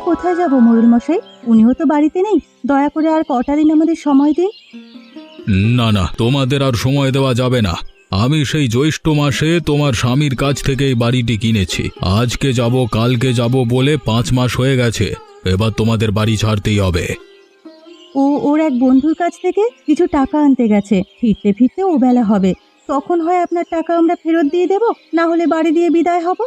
কোথায় যাব মোড়ল মশাই? উনিও তো বাড়িতে নেই। দয়া করে আর কটা দিন আমাদের সময় দিন। না না, তোমাদের আর সময় দেওয়া যাবে না। আমি সেই জ্যৈষ্ঠ মাসে তোমার স্বামীর কাছ থেকে এই বাড়িটি কিনেছি। আজকে যাব কালকে যাব বলে 5 মাস হয়ে গেছে। এবার তোমাদের বাড়ি ছাড়তেই হবে। ও ওর এক বন্ধুর কাছ থেকে কিছু টাকা আনতে গেছে। ফিরতে ফিরতে ও বেলা হবে। তখন হয় আপনার টাকা আমরা ফেরত দিয়ে দেব, না হলে বাড়ি দিয়ে বিদায় হব।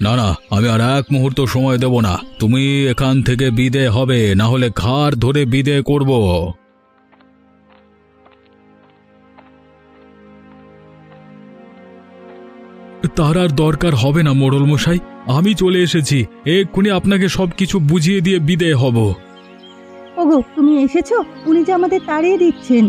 না না, আমি আর এক মুহূর্ত সময় দেব না। তুমি এখান থেকে বিদে হবে, না হলে ঘাড় ধরে বিদে করব। তার আর দরকার হবে না মোড়ল মশাই, আমি চলে এসেছি। এক্ষুনি আপনাকে সবকিছু বুঝিয়ে দিয়ে বিদে হব। ওগো, তুমি এসেছো? উনি যে আমাদের তাড়িয়ে দিচ্ছেন।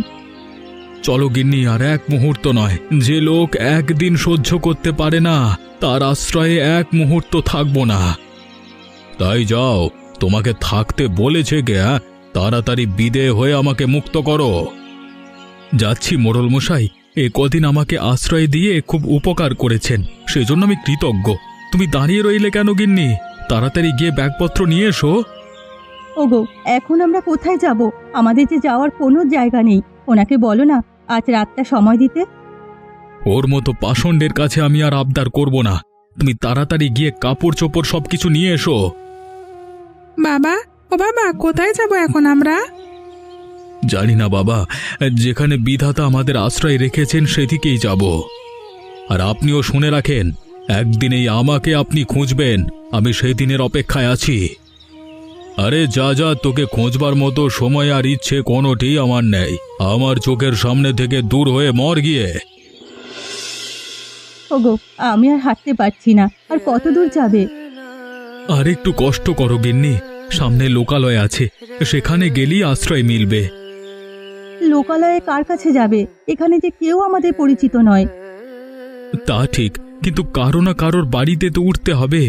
চলো গিন্নি, আর এক মুহূর্ত নয়। যে লোক একদিন সহ্য করতে পারে না, তার আশ্রয়ে এক মুহূর্ত থাকবো না। তাই যাও, তোমাকে থাকতে বলেছে কে? তাড়াতাড়ি বিদে হয়ে আমাকে মুক্ত করো। যাচ্ছি মোড়ল মশাই, এ কদিন আমাকে আশ্রয় দিয়ে খুব উপকার করেছেন, সেজন্য আমি কৃতজ্ঞ। তুমি দাঁড়িয়ে রইলে কেন গিন্নি? তাড়াতাড়ি গিয়ে ব্যাগপত্র নিয়ে এসো। ওগো, এখন আমরা কোথায় যাব? আমাদের যে যাওয়ার কোনো জায়গা নেই। ওনাকে বলো না আজ রাতটা সময় দিতে। ওর মতো পাষণ্ডের কাছে আমি আর আবদার করব না। তুমি তাড়াতাড়ি গিয়ে কাপড় চোপড় সবকিছু নিয়ে এসো। বাবা, ও বাবা, কোথায় যাব এখন আমরা? জানি না বাবা, যেখানে বিধাতা আমাদের আশ্রয় রেখেছেন সেদিকেই যাব। আর আপনিও শুনে রাখেন, একদিনেই আমাকে আপনি খুঁজবেন। আমি সেই দিনের অপেক্ষায় আছি। আরে যা যা, তোকে খোঁজবার মতো সময় আর ইচ্ছে কোনোটি আমার নেই। আমার চোখের সামনে থেকে দূর হয়ে মর গিয়ে। ওগো, আমি আর হাঁটতে পারছি না। আর কত দূর যাবে? আর একটু কষ্ট করো গিন্নি, সামনে লোকালয় আছে, সেখানে গেলেই আশ্রয় মিলবে। লোকালয়ে কার কাছে যাবে? এখানে যে কেউ আমাদের পরিচিত নয়। তা ঠিক, কিন্তু কারো না কারোর বাড়িতে তো উঠতে হবে।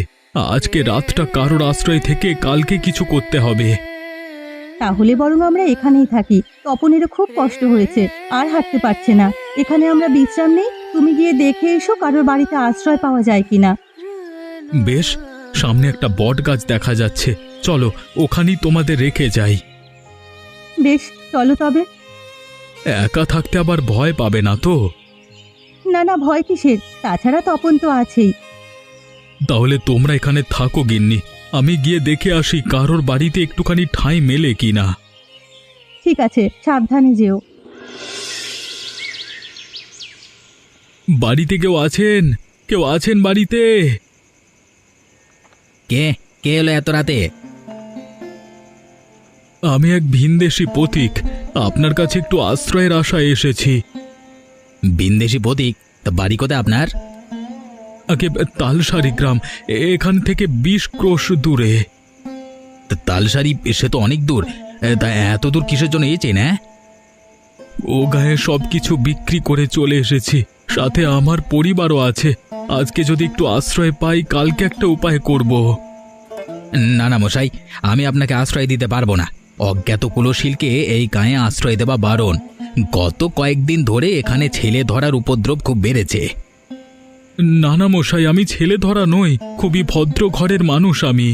আজকে রাতটা কারোর আশ্রয় থেকে কালকে কিছু করতে হবে। তাহলে বরং আমরা এখানেই থাকি। তপনেরও খুব কষ্ট হয়েছে, আর হাঁটতে পারছে না। এখানে আমরা বিশ্রাম নেই। তুমি গিয়ে দেখে এসো কারোর বাড়িতে আশ্রয় পাওয়া যায় কিনা। বেশ, সামনে একটা বট গাছ দেখা যাচ্ছে, চলো ওখানেই তোমাদের রেখে যাই। বেশ, চলো তবে। একা থাকতে আবার ভয় পাবে না তো? না না, ভয় কিসের? তাছাড়া তপন তো আছেই। তাহলে তোমরা এখানে থাকো গিন্নি, আমি গিয়ে দেখে আসি কারোর বাড়িতে একটুখানি ঠাঁই মেলে কিনা। ঠিক আছে, সাবধানে যেও। বাড়িতে কেউ আছেন? কেউ আছেন বাড়িতে? কে কে এলো এত রাতে? আমি এক ভিনদেশী পথিক, আপনার কাছে একটু আশ্রয়ের আশায় এসেছি। বিন্দেশি প্রতীক? তা বাড়ি কোথায় আপনার? আগে তালসারি গ্রাম, এখান থেকে 20 ক্রোশ দূরে। তা তালসারি, সে তো অনেক দূর। তা এত দূর কিসের জন্য এসেছেন? হ্যাঁ, ও গায়ে সবকিছু বিক্রি করে চলে এসেছি, সাথে আমার পরিবারও আছে। আজকে যদি একটু আশ্রয় পাই, কালকে একটা উপায় করব। না না মশাই, আমি আপনাকে আশ্রয় দিতে পারবো না। অজ্ঞাত কুলশীলকে এই গায়ে আশ্রয় দেওয়া বারণ। গত কয়েকদিন ধরে এখানে ছেলে ধরার উপদ্রব খুব বেড়েছে। না না মশাই, আমি ছেলে ধরা নই, খুবই ভদ্র ঘরের মানুষ আমি।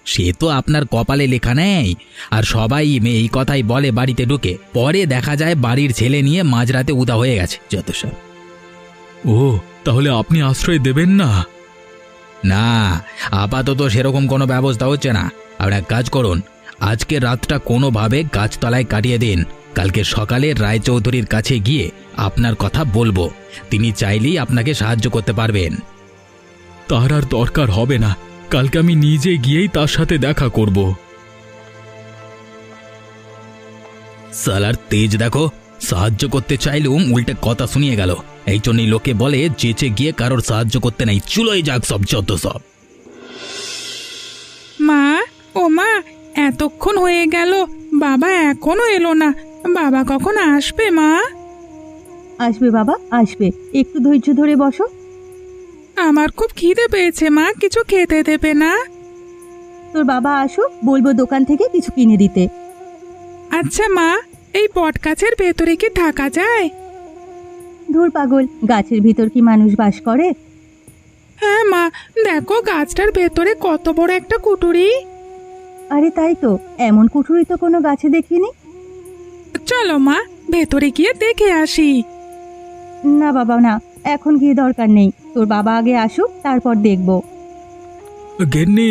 সে তো আপনার কপালে লেখা নেই। আর সবাই এই কথাই বলে বাড়িতে ঢুকে, পরে দেখা যায় বাড়ির ছেলে নিয়ে মাঝরাতে উদা হয়ে গেছে যত সব। ও, তাহলে আপনি আশ্রয় দেবেন না? না, আপাতত সেরকম কোনো ব্যবস্থা হচ্ছে না। আর এক কাজ করুন, আজকে রাতটা কোনোভাবে গাছতলায় কাটিয়ে দিন। কালকে সকালে রায়চৌধুরীর কাছে গিয়ে আপনার কথা বলবো। তিনি চাইলেই আপনাকে সাহায্য করতে পারবেন। তার আর দরকার হবে না, কালকে আমি নিজে গিয়েই তার সাথে দেখা করব। সালার তেজ দেখো, সাহায্য করতে চাইলেও উল্টে কথা শুনিয়ে গেল। এই জন্যই লোকে বলে চেঁচে গিয়ে কারোর সাহায্য করতে নাই, চুলোই যাক সব যত সব। মা, ও মা, এতক্ষণ হয়ে গেল, বাবা এখনো এলো না। বাবা কখন আসবে মা? আসবে বাবা, আসবে। একটু ধৈর্য ধরে বসো। আমার খুব খিদে পেয়েছে মা, কিছু খেতে দেবে না? তোর বাবা আসুক, বলবো দোকান থেকে কিছু কিনে দিতে। আচ্ছা মা, এই বট গাছের ভেতরে কি থাকা যায়? ধুর পাগল, গাছের ভিতর কি মানুষ বাস করে? হ্যাঁ মা, দেখো গাছটার ভেতরে কত বড় একটা কুটুরি। আরে তাই তো, এমন কুঠুরি তো কোনো গাছে দেখিনি। চলো মা, ভেতরে গিয়ে দেখে আসি। না বাবা না, এখন গিয়ে দরকার নেই, তোর বাবা আগে আসুক তারপর দেখব। গিন্নি,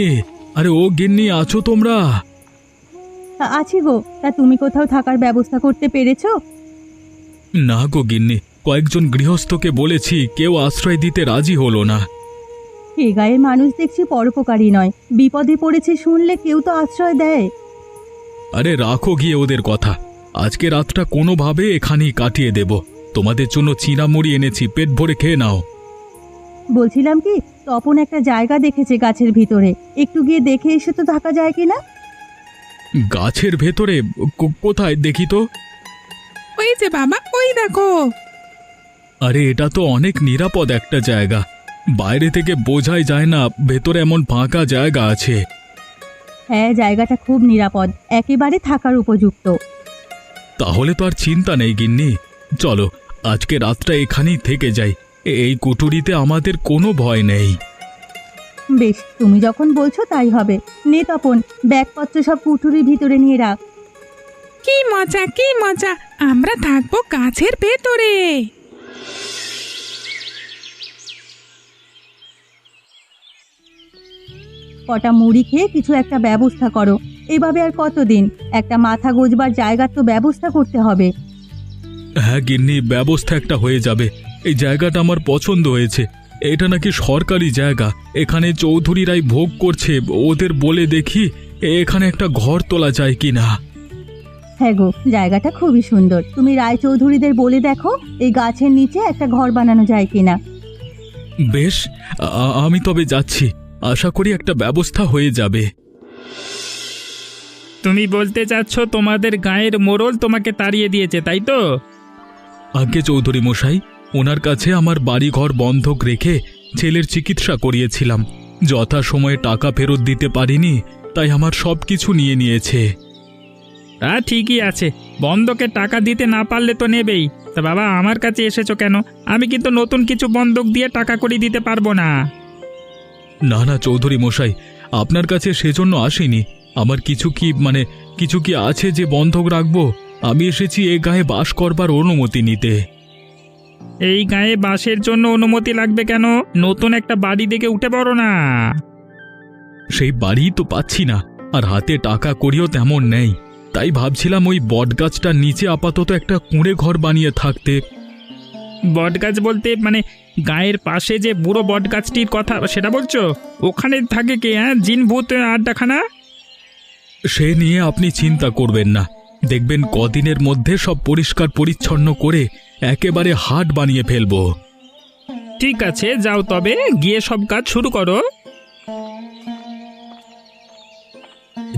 আরে ও গিন্নি, আছো তোমরা? আছি গো, তা তুমি কোথাও থাকার ব্যবস্থা করতে পেরেছো? না গো গিন্নি, কয়েকজন গৃহস্থকে বলেছি, কেউ আশ্রয় দিতে রাজি হলো না। এ গায়ের মানুষ দেখছি পরোপকারী নয়, বিপদে পড়েছে শুনলে কেউ তো আশ্রয় দেয়। আরে রাখো গিয়ে ওদের কথা, আজকে রাতটা কোনোভাবে এখানেই কাটিয়ে দেব। তোমাদের জন্য চিনা মুড়ি এনেছি, পেট ভরে খেয়ে নাও। বলছিলাম কি, তপন একটা জায়গা দেখেছে গাছের ভিতরে, একটু গিয়ে দেখে এসে তো থাকা যায় কিনা? গাছের ভেতরে? কোথায় দেখি তো। ওই যে বাবা, ওই দেখো। আরে এটা তো অনেক নিরাপদ একটা জায়গা, বাইরে থেকে বোঝাই যায় না ভেতরে এমন ফাঁকা জায়গা আছে। হ্যাঁ, জায়গাটা খুব নিরাপদ, একেবারে থাকার উপযুক্ত। তাহলে তো আর চিন্তা নেই গিন্নি, চলো আজকে রাতটা এখানেই থেকে যাই। এই কুটুরিতে আমাদের কোনো ভয় নেই। বেশ, তুমি যখন বলছো তাই হবে। নে তপন, ব্যাগপত্র সব কুঠুরির ভিতরে নিয়ে রাখ। কি মজা, কি মজা, আমরা থাকবো গাছের ভেতরে। কটা মুড়ি খেয়ে কিছু একটা ব্যবস্থা করো। এভাবে আর কতদিন? একটা মাথা গোজবার জায়গার তো ব্যবস্থা করতে হবে। হ্যাঁ গিন্নি, ব্যবস্থা একটা হয়ে যাবে। এই জায়গাটা আমার পছন্দ হয়েছে, এটা নাকি সরকারি জায়গা, এখানে চৌধুরীরাই ভোগ করছে। ওদের বলে দেখি এখানে একটা ঘর তোলা যায় কিনা। হ্যাঁ গো, জায়গাটা খুবই সুন্দর, তুমি রায়চৌধুরীদের বলে দেখো এই গাছের নিচে একটা ঘর বানানো যায় কিনা। বেশ, আমি তবে যাচ্ছি, আশা করি একটা ব্যবস্থা হয়ে যাবে। তুমি বলতে চাচ্ছ তোমাদের গায়ের মোড়ল তোমাকে তাড়িয়ে দিয়েছে, তাই তো? আগে চৌধুরী মশাই, ওনার কাছে আমার বাড়িঘর বন্ধক রেখে ছেলের চিকিৎসা করিয়েছিলাম, যথাসময়ে টাকা ফেরত দিতে পারিনি, তাই আমার সব কিছু নিয়ে নিয়েছে। তা ঠিকই আছে, বন্ধকে টাকা দিতে না পারলে তো নেবেই। তা বাবা, আমার কাছে এসেছো কেন? আমি কিন্তু নতুন কিছু বন্ধক দিয়ে টাকা করে দিতে পারবো না। না না চৌধুরী মশাই, আপনার কাছে সেজন্য আসিনি। আমার কিছু কি আছে যে বন্ধক রাখবো? আমি এসেছি এ গায়ে বাস করবার অনুমতি নিতে। এই গায়ে বাসের জন্য অনুমতি লাগবে কেন? নতুন একটা বাড়ি দেখে উঠে পড়ো না। সেই বাড়ি তো পাচ্ছি না, আর হাতে টাকা করিও তেমন নেই, তাই ভাবছিলাম ওই বটগাছটার নিচে আপাতত একটা কুঁড়ে ঘর বানিয়ে থাকতে। বটগাছ বলতে গায়ের পাশে যে বুড়ো বটগাছটির কথা সেটা বলছো? ওখানে থাকে কে? জিন ভূত আড্ডাখানা? সে নিয়ে আপনি চিন্তা করবেন না, দেখবেন কদিনের মধ্যে সব পরিষ্কার পরিচ্ছন্ন করে একেবারে হাট বানিয়ে ফেলবো। ঠিক আছে, যাও তবে, গিয়ে সব কাজ শুরু করো।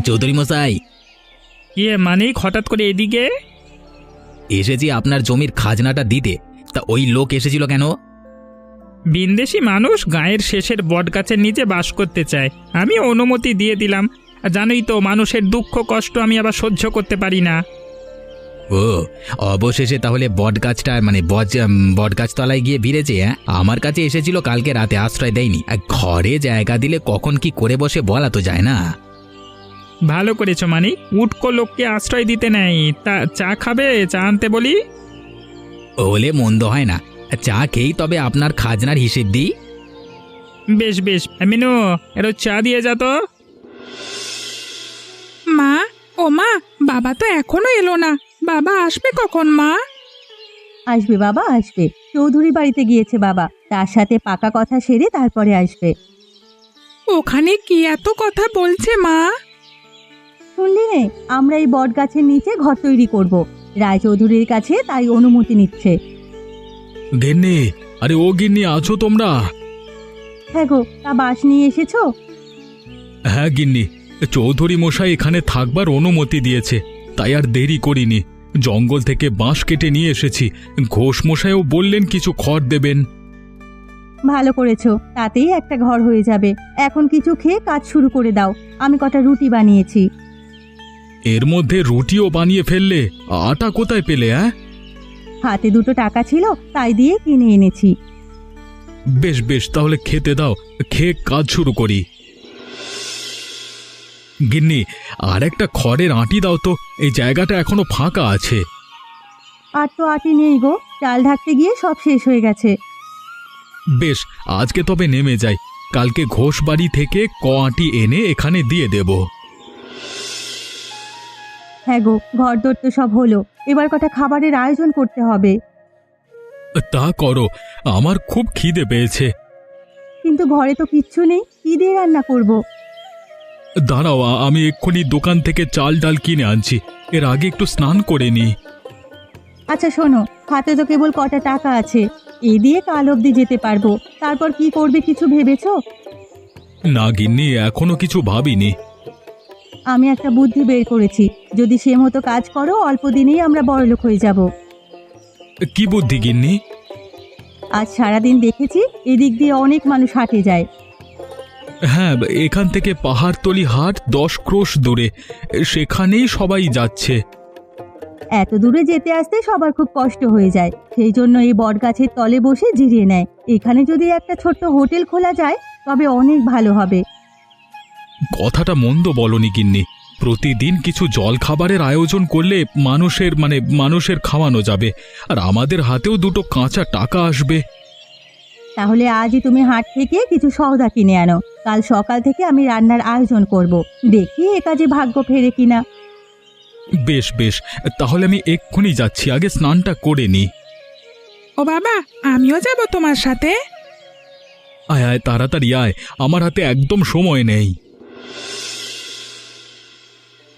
চৌধুরী মশাই, হঠাৎ করে এদিকে? এসেছি আপনার জমির খাজনাটা দিতে। তা ওই লোক এসেছিল কেন? বিন্দেশি মানুষ গায়ের শেষের বটগাছের নিচে বাস করতে চায়, আমি অনুমতি দিয়ে দিলাম। আর জানোই তো, মানুষের দুঃখ কষ্ট আমি আবার সহ্য করতে পারি না। ও, অবশেষে তাহলে বটগাছটা বটগাছতলায় গিয়ে ভিড়েছে। আমার কাছে এসেছিল কালকে রাতে, আশ্রয় দেয়নি। ঘরে জায়গা দিলে কখন কি করে বসে বলা তো যায় না। ভালো করেছো উটকো লোককে আশ্রয় দিতে নেই। তা চা খাবে? চা আনতে বলি? হলে মন্দ হয় না, চা খেয়েই তবে আপনার খাজনার হিসেব দিই। বেশ বেশ, মিনু, এর চা দিয়ে যা তো। মা, ও মা, বাবা তো এখনো এলো না, বাবা আসবে কখন মা? আসবে বাবা, আসবে। চৌধুরী বাড়িতে গিয়েছে বাবা, তার সাথে পাকা কথা সেরে তারপরে আসবে। ওখানে কি এত কথা বলছে মা? শুনলি নে, আমরা এই বট গাছের নিচে ঘর তৈরি করব, রায়চৌধুরীর কাছে তাই অনুমতি নিচ্ছে। গিন্নি, আরে ও গিন্নি, আছো তোমরা? হ্যাঁ গো, তা বাস নিয়ে এসেছো? হ্যাঁ গিন্নি, চৌধুরী মশাই এখানে থাকবার অনুমতি দিয়েছে, তাই আর দেরি করিনি। জঙ্গল থেকে বাঁশ কেটে নিয়ে এসেছি, ঘোষ মশাইও বললেন কিছু খড় দেবেন। ভালো করেছো, তাতেই একটা ঘর হয়ে যাবে। এখন কিছু খেয়ে কাজ শুরু করে দাও, আমি কটা রুটি বানিয়েছি। এর মধ্যে রুটিও বানিয়ে ফেললে? আটা কোথায় পেলে? হাতে দুটো টাকা ছিল, তাই দিয়ে কিনে এনেছি। বেশ বেশ, তাহলে খেতে দাও, খেয়ে কাজ শুরু করি। গিন্নি, আর একটা খড়ের আঁটি দাও তো, এই জায়গাটা এখনো ফাঁকা আছে। আর তো আটি নেই গো, চাল ঢাকতে গিয়ে সব শেষ হয়ে গেছে। বেশ, আজকে তবে নেমে যাই, কালকে ঘোষ বাড়ি থেকে আঁটি এনে এখানে দিয়ে দেব। হ্যাঁ গো, ঘরদোর তো সব হলো, এবার কটা খাবারের আয়োজন করতে হবে। তা করো, আমার খুব খিদে পেয়েছে। কিন্তু ঘরে তো কিচ্ছু নেই, কি দিয়ে রান্না করব। দাঁড়াও, আমি এক্ষুনি দোকান থেকে চাল ডাল কিনে আনছি, এর আগে একটু স্নান করে নি। আচ্ছা শোনো, হাতে তো কেবল কটা টাকা আছে, এই দিয়ে কাল অবধি যেতে পারবো, তারপর কি করবে কিছু ভেবেছো? না গিন্নি, এখনো কিছু ভাবিনি। আমি একটা বুদ্ধি বের করেছি, যদি সে মতো কাজ করো অল্প দিনেই আমরা বড়লোক হয়ে যাব। কি বুদ্ধি গিন্নি? আজ সারাদিন দেখেছি এদিক দিয়ে অনেক মানুষ হাটে যায়। হ্যাঁ, এখান থেকে পাহাড়তলি হাট 10 ক্রোশ দূরে, সেখানেই সবাই যাচ্ছে। এত দূরে যেতে আসতে সবার খুব কষ্ট হয়ে যায়, সেই জন্য এই বটগাছের তলে বসে জিরিয়ে নেয়। এখানে যদি একটা ছোট্ট হোটেল খোলা যায় তবে অনেক ভালো হবে। কথাটা মন্দ বলনি গিন্নি, প্রতিদিন কিছু জল খাবারের আয়োজন করলে মানুষের খাওয়ানো যাবে, আর আমাদের হাতেও দুটো কাঁচা টাকা আসবে। তাহলে আজই তুমি হাট থেকে কিছু সওদা কিনে আনো, কাল সকাল থেকে আমি রান্নার আয়োজন করব, দেখি এ কাজে ভাগ্য ফেরে কিনা। বেশ বেশ, তাহলে আমি এক্ষুনি যাচ্ছি, আগে স্নানটা করে নি। ও বাবা, আমিও যাব তোমার সাথে। আয় আয়, তাড়াতাড়ি আয়, আমার হাতে একদম সময় নেই।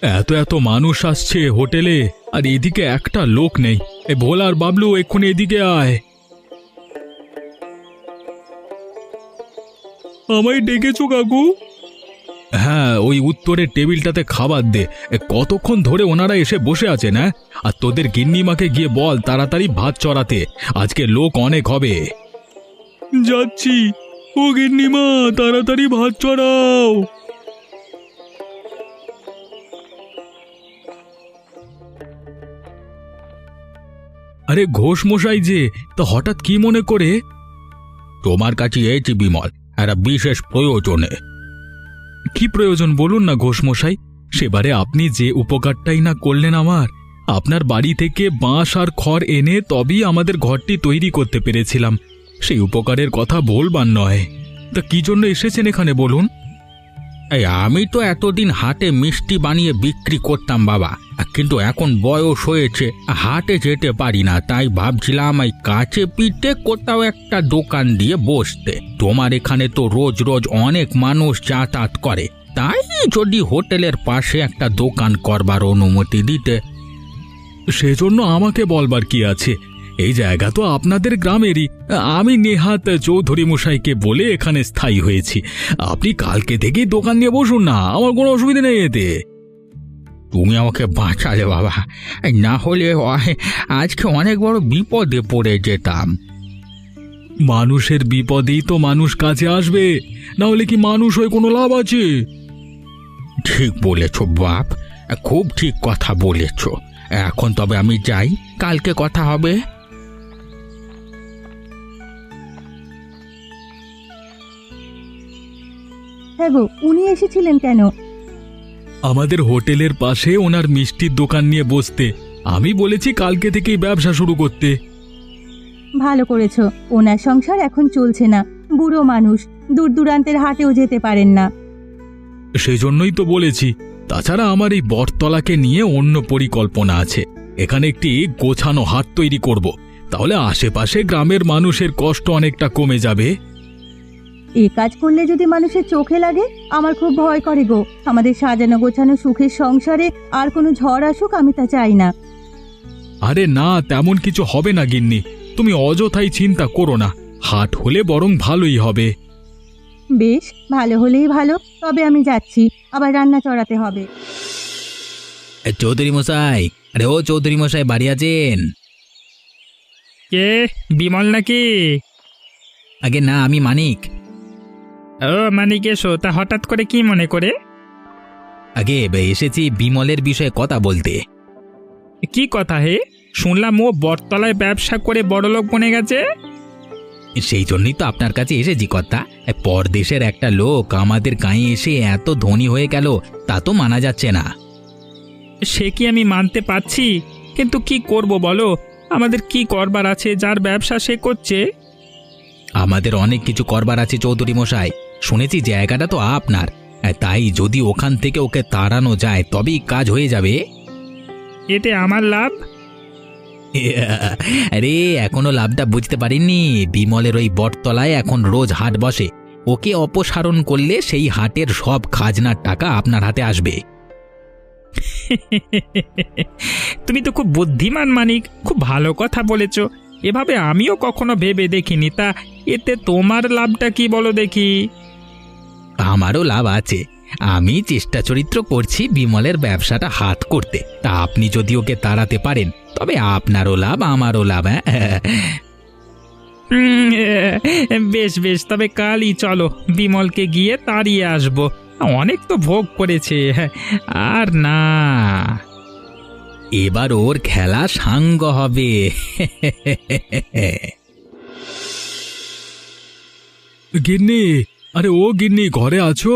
এত এত মানুষ আসছে হোটেলে, আর এদিকে একটা লোক নেই। এ ভোলা আর বাবলু, এক্ষুনি এদিকে আয়। আমায় ডেকেছো কাকু? হ্যাঁ, ওই উত্তরের টেবিলটাতে খাবার দে, কতক্ষণ ধরে ওনারা এসে বসে আছেন। হ্যাঁ, আর তোদের গিন্নিমাকে গিয়ে বল তাড়াতাড়ি ভাত চড়াতে, আজকে লোক অনেক হবে। যাচ্ছি। ও গিন্নিমা, তাড়াতাড়ি ভাত চড়াও। আরে ঘোষ মশাই যে, তা হঠাৎ কি মনে করে? তোমার কাছে এসেছি বিমল, একটা বিশেষ প্রয়োজনে। কি প্রয়োজন বলুন না ঘোষ মশাই, সেবারে আপনি যে উপকারটাই না করলেন আমার, আপনার বাড়ি থেকে বাঁশ আর খড় এনে তবেই আমাদের ঘরটি তৈরি করতে পেরেছিলাম, সেই উপকারের কথা বলবার নয়। তা কি জন্য এসেছেন এখানে বলুন? এই আমি তো এতদিন হাটে মিষ্টি বানিয়ে বিক্রি করতাম বাবা, কিন্তু এখন বয়স হয়েছে, হাটে যেতে পারি না, তাই ভাবছিলাম এই কাছে পিঠে কোথাও একটা দোকান দিয়ে বসতে। তোমার এখানে তো রোজ রোজ অনেক মানুষ যাতায়াত করে, তাই যদি হোটেলের পাশে একটা দোকান করবার অনুমতি দিতে। সেজন্য আমাকে বলবার কি আছে, এই জায়গা তো আপনাদের গ্রামেরই। আমি নেহাত চৌধুরী মশাইকে বলে এখানে স্থায়ী হয়েছি। আপনি কালকে থেকেই দোকান নিয়ে বসুন না, আমার কোনো অসুবিধা নেই এতে। তুমি আমাকে বাঁচালে বাবা, না হলে আজকে অনেক বড় বিপদে পড়ে যেতাম। মানুষের বিপদেই তো মানুষ কাছে আসবে, না হলে কি মানুষ হয়ে কোনো লাভ আছে? ঠিক বলেছ বাপ, খুব ঠিক কথা বলেছ। এখন তবে আমি যাই, কালকে কথা হবে। হ্যাঁ গো, উনি এসেছিলেন কেন? আমাদের হোটেলের পাশে ওনার মিষ্টির দোকান নিয়ে বসতে, আমি বলেছি কালকে থেকেই ব্যবসা শুরু করতে। ভালো করেছো, ওনার সংসার এখন চলছে না, বুড়ো মানুষ, দূর দূরান্তের হাটেও যেতে পারেন না। সেজন্যই তো বলেছি। তাছাড়া আমার এই বটতলাকে নিয়ে অন্য পরিকল্পনা আছে, এখানে একটি গোছানো হাট তৈরি করব, তাহলে আশেপাশে গ্রামের মানুষের কষ্ট অনেকটা কমে যাবে। এই কাজ করলে যদি মানুষের চোখে লাগে, আমার খুব ভয় করে গো। আমাদের সাজানো গোছানো সুখের সংসারে আর কোনো ঝড় আসুক, আমি তা চাই না। আরে না, তেমন কিছু হবে না গিন্নি, তুমি অযথাই চিন্তা করো না, হাট হলে বরং ভালোই হবে। বেশ, ভালো হলেই ভালো, তবে আমি যাচ্ছি, আবার রান্না চড়াতে হবে। চৌধুরী মশাই, আরে ও চৌধুরী মশাই, বাড়ি আছেন? কে, বিমল নাকি? আগে না, আমি মানিক। ও মানিক, এসো। তা হঠাৎ করে কি মনে করে? আগে এসেছি বিমলের বিষয়ে কথা বলতে। কি কথা হে? শুনলাম ও বটতলায় ব্যবসা করে বড়লোক বনে গেছে। সেই জন্যই তো আপনার কাছে এসেছি কর্তা। পরদেশের একটা লোক আমাদের গাঁয়ে এসে এত ধনী হয়ে গেল, তা তো মানা যাচ্ছে না। সে কি আমি মানতে পারছি, কিন্তু কি করব বলো? আমাদের কি করবার আছে? যার ব্যবসা সে করছে। আমাদের অনেক কিছু করবার আছে চৌধুরী মশাই। শুনেছি জায়গাটা তো আপনার, তাই যদি ওখান থেকে ওকে তাড়ানো যায় তবেই কাজ হয়ে যাবে। এতে আমার লাভ? আরে এখনো লাভটা বুঝতে পারিনি। বিমলের ওই বটতলায় এখন রোজ হাট বসে, ওকে অপসারণ করলে সেই হাটের সব খাজনার টাকা আপনার হাতে আসবে। তুমি তো খুব বুদ্ধিমান মানিক, খুব ভালো কথা বলেছ। এভাবে আমিও কখনো ভেবে দেখিনি। তা এতে তোমার লাভটা কি বলো দেখি? আমারও লাভ আছে। আমি চেষ্টা চরিত্র করছি বিমলের ব্যবসাটা হাত করতে। তা আপনি যদি ওকে তাড়াতে পারেন তবে আপনারও লাভ আমারও লাভ। বেশ বেশ, তবে কালই চলো, বিমলকে গিয়ে তাড়িয়ে আসবো। অনেক তো ভোগ করেছে, আর না। এবার ওর খেলা সাঙ্গ হবে। গিন্নি, আরে ও গিন্নি, ঘরে আছো?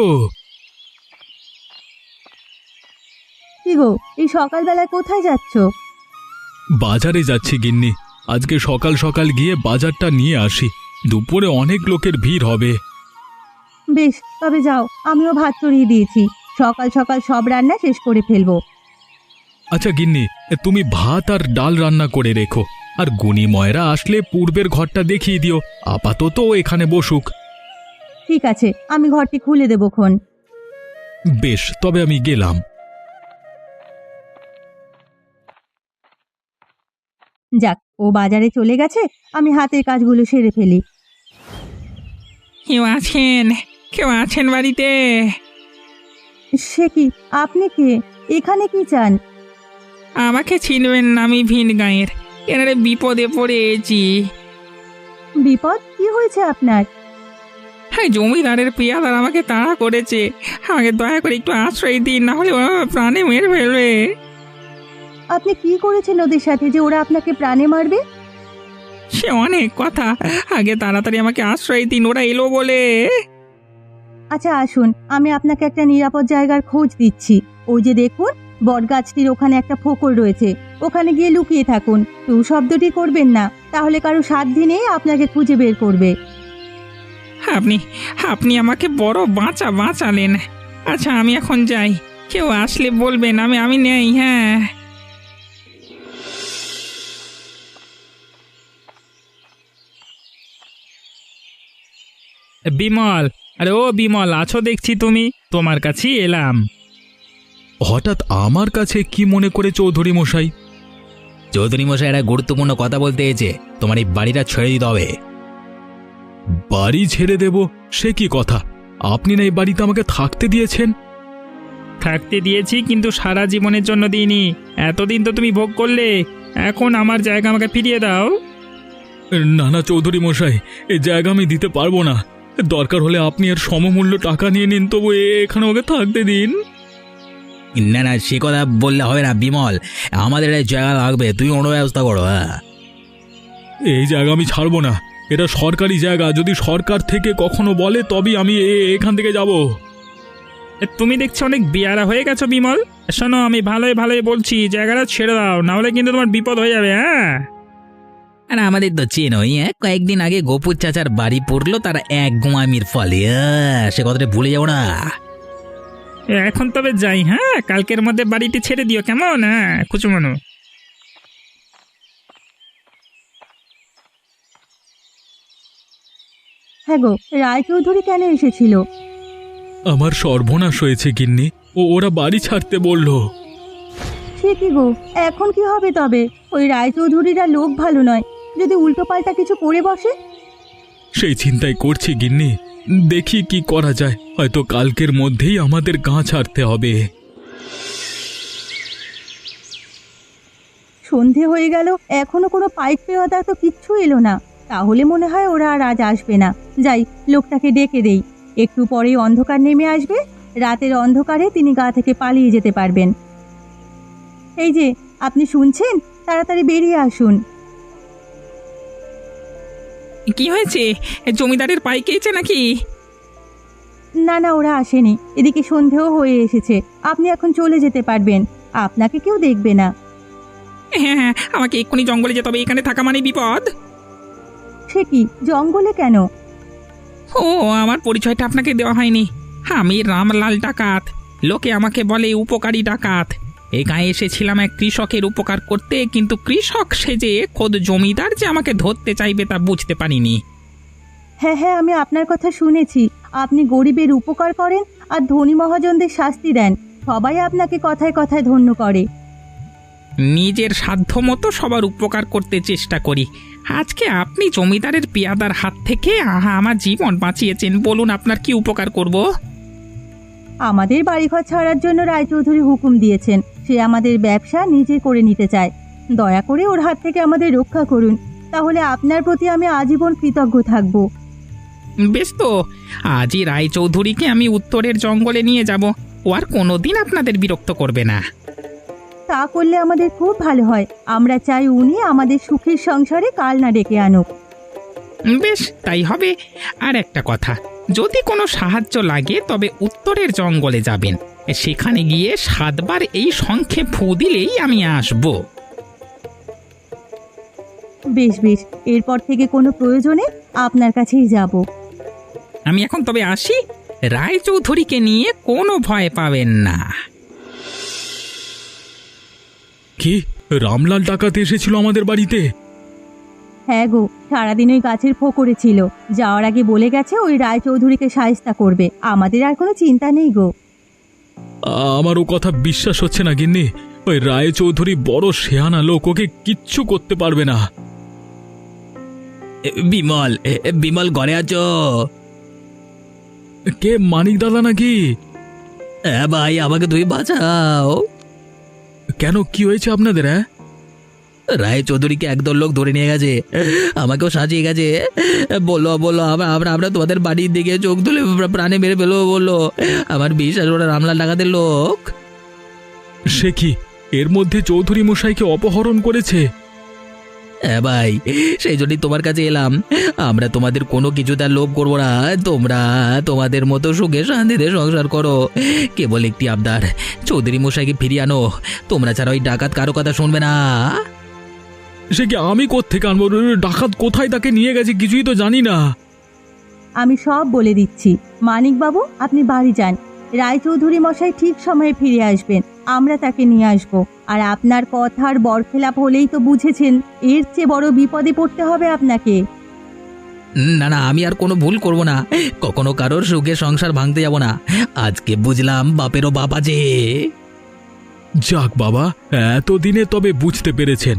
কি গো, এই সকালবেলায় কোথায় যাচ্ছ? বাজারে যাচ্ছি গিন্নি। আজকে সকাল সকাল গিয়ে বাজারটা নিয়ে আসি, দুপুরে অনেক লোকের ভিড় হবে। বেশ, তবে যাও, আমিও ভাত চড়িয়ে দিয়েছি। সকাল সকাল সব রান্না শেষ করে ফেলবো। আচ্ছা গিন্নি, তুমি ভাত আর ডাল রান্না করে রেখো, আর গুণীময়রা আসলে পূর্বের ঘরটা দেখিয়ে দিও। আপাতত ও এখানে বসুক। ঠিক আছে, আমি ঘরটি খুলে দেবো খন। বেশ, তবে আমি গেলাম। যাক, ও বাজারে চলে গেছে, আমি হাতের কাজগুলো সেরে ফেলি। কেউ আছেন? কেউ আছেন বাড়িতে? সে কি, আপনি কে? এখানে কি চান? আমাকে চিনবেন না, আমি ভিন গাঁয়ের। এনারে বিপদে পড়েছি। বিপদ? কি হয়েছে আপনার? হ্যাঁ, জমিদারের পেয়াদার আমাকে তাড়া করেছে। আমাকে দয়া করে একটু আশ্রয় দিন, না হলে ওরা প্রাণে মেরে ফেলবে। আপনি কি করেছেন ওদের সাথে যে ওরা আপনাকে প্রাণে মারবে? সে অনেক কথা, আগে তাড়াতাড়ি আমাকে আশ্রয় দিন, ওরা এলো বলে। আচ্ছা আসুন, আমি আপনাকে একটা নিরাপদ জায়গার খোঁজ দিচ্ছি। ওই যে দেখুন, বটগাছটির ওখানে একটা ফোকর রয়েছে, ওখানে গিয়ে লুকিয়ে থাকুন। টু শব্দটি করবেন না, তাহলে কারো সাধ্যি নেই আপনাকে খুঁজে বের করবে। আপনি আপনি আমাকে বড় বাঁচালেন। আচ্ছা, আমি এখন যাই। কেউ আসলে বলবেন আমি নেই। হ্যাঁ, বিমল, আরে ও বিমল, আছো দেখছি তুমি, তোমার কাছেই এলাম। হঠাৎ আমার কাছে কি মনে করে চৌধুরী মশাই? চৌধুরী মশাই একটা গুরুত্বপূর্ণ কথা বলতে এসেছে। তোমার এই বাড়িটা ছেড়ে দিতে হবে। বাড়ি ছেড়ে দেব? সে কি কথা? আপনি না এই বাড়িতে আমাকে থাকতে দিয়েছেন। থাকতে দিয়েছি, কিন্তু সারা জীবনের জন্য দিইনি। এতদিন তো তুমি ভোগ করলে, এখন আমার জায়গা আমাকে ফিরিয়ে দাও। না না চৌধুরী মশাই, এই জায়গা আমি দিতে পারবো না। দরকার হলে আপনি এর সমমূল্য টাকা নিয়ে নিন, তবু এখানে ওকে থাকতে দিন। না না, সে কথা বললে হবে না বিমল। আমাদের এই জায়গা লাগবে, তুমি অন্য ব্যবস্থা করো। এই জায়গা আমি ছাড়বো না, এটা সরকারি জায়গা। যদি সরকার থেকে কখনো বলে তবেই আমি এখান থেকে যাব। তুমি দেখছি অনেক বেয়ারা হয়ে গেছো বিমল। শোনো, আমি ভালোই ভালোই বলছি, জায়গাটা ছেড়ে দাও, না হলে কিন্তু তোমার বিপদ হয়ে যাবে। হ্যাঁ, আর আমাদের তো চেনই, কয়েকদিন আগে গোপুর চাচার বাড়ি পড়লো তার এক গুমামির ফলে। সে কথাটা ভুলে যাবো না। এখন তবে যাই। হ্যাঁ, কালকের মধ্যে বাড়িটি ছেড়ে দিও, কেমন? হ্যাঁ, কুচুমনু। হ্যাঁ গো, রায়চৌধুরী কেন এসেছিল? আমার সর্বনাশ হয়েছে গিন্নি, ওরা বাড়ি ছাড়তে বলল। সে কি গো, এখন কি হবে তবে? ওই রায়চৌধুরীরা লোক ভালো নয়, যদি উল্টোপাল্টা কিছু করে বসে। সেই চিন্তাই করছি গিন্নি, দেখি কি করা যায়। হয়তো কালকের মধ্যেই আমাদের গাঁ ছাড়তে হবে। সন্ধে হয়ে গেল, এখনো কোনো পাইক পেওয়াদা তো কিচ্ছু এলো না। তাহলে মনে হয় ওরা আর আজ আসবে না। যাই, লোকটাকে ডেকে দেই, একটু পরেই অন্ধকার নেমে আসবে। রাতের অন্ধকারে তিনি গা থেকে পালিয়ে যেতে পারবেন। এই যে, আপনি শুনছেন? তাড়াতাড়ি বেরিয়ে আসুন। কি হয়েছে? জমিদারের পাই খেয়েছে নাকি? না না, ওরা আসেনি। এদিকে সন্ধেও হয়ে এসেছে, আপনি এখন চলে যেতে পারবেন, আপনাকে কেউ দেখবে না। হ্যাঁ হ্যাঁ, আমাকে এক্ষুনি জঙ্গলে যেতে হবে, এখানে থাকা মানে বিপদ। সে কি, জঙ্গলে কেন? ও, আমার পরিচয়টা আপনাকে দেওয়া হয়নি। আমি রামলাল ডাকাত, লোকে আমাকে বলে উপকারী ডাকাত। এই গায়ে এসেছিলাম এক কৃষকের উপকার করতে, কিন্তু কৃষক সেজে খোদ জমিদার যে আমাকে ধরতে চাইবে তা বুঝতে পারিনি। হ্যাঁ হ্যাঁ, আমি আপনার কথা শুনেছি। আপনি গরিবের উপকার করেন আর ধনী মহাজনদের শাস্তি দেন। সবাই আপনাকে কথায় কথায় ধন্য করে। নিজের সাধ্য মতো সবার উপকার করতে চেষ্টা করি। আজকে আপনি জমিদারের পেয়াদার হাত থেকে আমার জীবন বাঁচিয়েছেন, বলুন আপনার কি উপকার করব? আমাদের বাড়িঘর ছাড়ার জন্য রায়চৌধুরী হুকুম দিয়েছেন। সে আমাদের ব্যবসা নিজে করে নিতে চায়। দয়া করে ওর হাত থেকে আমাদের রক্ষা করুন, তাহলে আপনার প্রতি আমি আজীবন কৃতজ্ঞ থাকব। বেশ তো, আজই রায়চৌধুরীকে আমি উত্তরের জঙ্গলে নিয়ে যাব। ও আর কোনোদিন আপনাদের বিরক্ত করবে না। তা করলে আমাদের খুব ভালো হয়। আমরা চাই উনি আমাদের সুখের সংসারে কাল না ডেকে আনুক। বেশ, তাই হবে। আর একটা কথা, যদি কোনো সাহায্য লাগে তবে উত্তরের জঙ্গলে যাবেন। সেখানে গিয়ে 7 বার এই শঙ্খে ফু দিলেই আমি আসব। বেশ বেশ, এরপর থেকে কোনো প্রয়োজনে আপনার কাছেই যাব। আমি এখন তবে আসি। রায়চৌধুরীকে নিয়ে কোনো ভয় পাবেন না। কি, রামলাল ডাকাত এসেছিল আমাদের বাড়িতে? হ্যাঁ গো, সারাদিন ওই গাছের ফোকরে ছিল। যাওয়ার আগে বলে গেছে ওই রায়চৌধুরীকে শায়েস্তা করবে। আমাদের আর কোনো চিন্তা নেই গো। আমার ও কথা বিশ্বাস হচ্ছে না গিন্নি। ওই রায়চৌধুরী বড় শেয়ানা লোক, ওকে কিচ্ছু করতে পারবে না। বিমল, বিমল ঘরে আছো? কে, মানিক দাদা নাকি? হ্যাঁ ভাই, আমাকে তুমি বাঁচাও। কেন, কি হয়েছে আপনাদের? হ্যাঁ, রায়চৌধুরীকে একদল লোক ধরে নিয়ে গেছে, আমাকেও সাজিয়ে গেছে। বললো বললো আমরা তোমাদের বাড়ির দিকে চোখ তুলে প্রাণে মেরে ফেলো বললো। আমার বিশ্বাস, ওরা রামলাল ডাকাতের লোক। সে কি, এর মধ্যে চৌধুরী মশাইকে অপহরণ করেছে? হ্যাঁ ভাই, সেই জন্যই তোমার কাছে এলাম। আমরা তোমাদের কোনো কিছু তার লোভ করবো না। তোমরা তোমাদের মতো সুখে শান্তিতে সংসার করো। কেবল একটি আবদার, চৌধুরী মশাইকে ফিরিয়ে আনো। তোমরা ছাড়া ওই ডাকাত কারো কথা শুনবে না। সে কি, আমি কোত্থেকে আনবো? ডাকাত কোথায় তাকে নিয়ে গেছে কিছুই তো জানি না। আমি সব বলে দিচ্ছি। মানিকবাবু, আপনি বাড়ি যান। রায়চৌধুরী মশাই ঠিক সময়ে ফিরে আসবেন। আমরা তাকে নিয়ে আসব। আর আপনার কথার বরখেলাপ হলেই তো বুঝেছেন, এর চেয়ে বড় বিপদে পড়তে হবে আপনাকে। না না, আমি আর কোনো ভুল করব না। কখনো কারোর সুখে সংসার ভাঙতে যাব না। আজকে বুঝলাম বাপেরও বাপ আছে। যাক বাবা, এতদিনে তবে বুঝতে পেরেছেন।